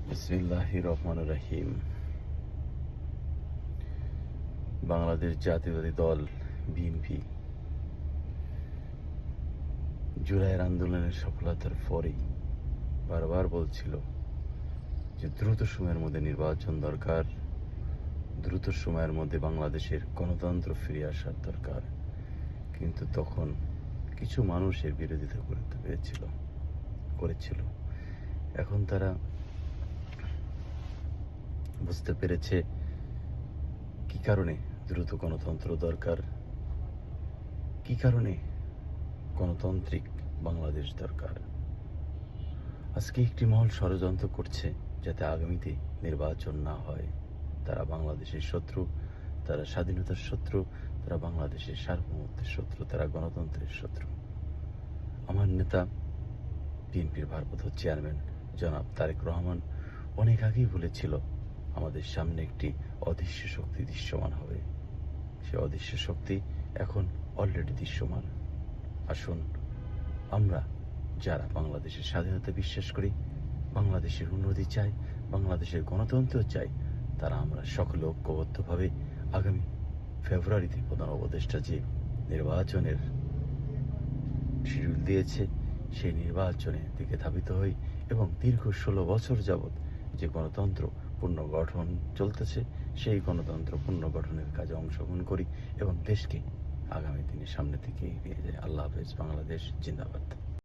বিসমিল্লাহির রহমানির রহিম। বাংলাদেশ জাতীয়তাবাদী দল বিএনপি জুলাইয়ের আন্দোলনের সফলতার পরেই বারবার বলছিল যে দ্রুত সময়ের মধ্যে নির্বাচন দরকার, দ্রুত সময়ের মধ্যে বাংলাদেশের গণতন্ত্র ফিরে আসার দরকার। কিন্তু তখন কিছু মানুষ এর বিরোধিতা করতে করেছিল। এখন তারা বুঝতে পেরেছে কি কারণে দ্রুত গণতন্ত্র দরকার, কি কারণে গণতান্ত্রিক বাংলাদেশ দরকার। আজকে একটি মহল ষড়যন্ত্র করছে যাতে আগামীতে নির্বাচন না হয়। তারা বাংলাদেশের শত্রু, তারা স্বাধীনতার শত্রু, তারা বাংলাদেশের সার্বভৌমত্বের শত্রু, তারা গণতন্ত্রের শত্রু। আমার নেতা বিএনপির ভারপ্রাপ্ত চেয়ারম্যান জনাব তারেক রহমান অনেক আগেই বলেছিল আমাদের সামনে একটি অদৃশ্য শক্তি দৃশ্যমান হবে। সে অদৃশ্য শক্তি এখন অলরেডি দৃশ্যমান। আসুন, আমরা যারা বাংলাদেশের স্বাধীনতা বিশ্বাস করি, বাংলাদেশের উন্নতি চাই, বাংলাদেশের গণতন্ত্র চাই, তারা আমরা সকলে ঐক্যবদ্ধভাবে আগামী ফেব্রুয়ারিতে প্রধান উপদেষ্টা যে নির্বাচনের শিডিউল দিয়েছে সেই নির্বাচনের দিকে ধাবিত হই এবং দীর্ঘ 16 বছর যাবৎ যে গণতন্ত্র পুনর্গঠন চলতেছে সেই গণতন্ত্র পুনর্গঠনের কাজে অংশগ্রহণ করি এবং দেশকে আগামী দিনে সামনের দিকে এগিয়ে যায়। আল্লাহ হাফেজ। বাংলাদেশ জিন্দাবাদ।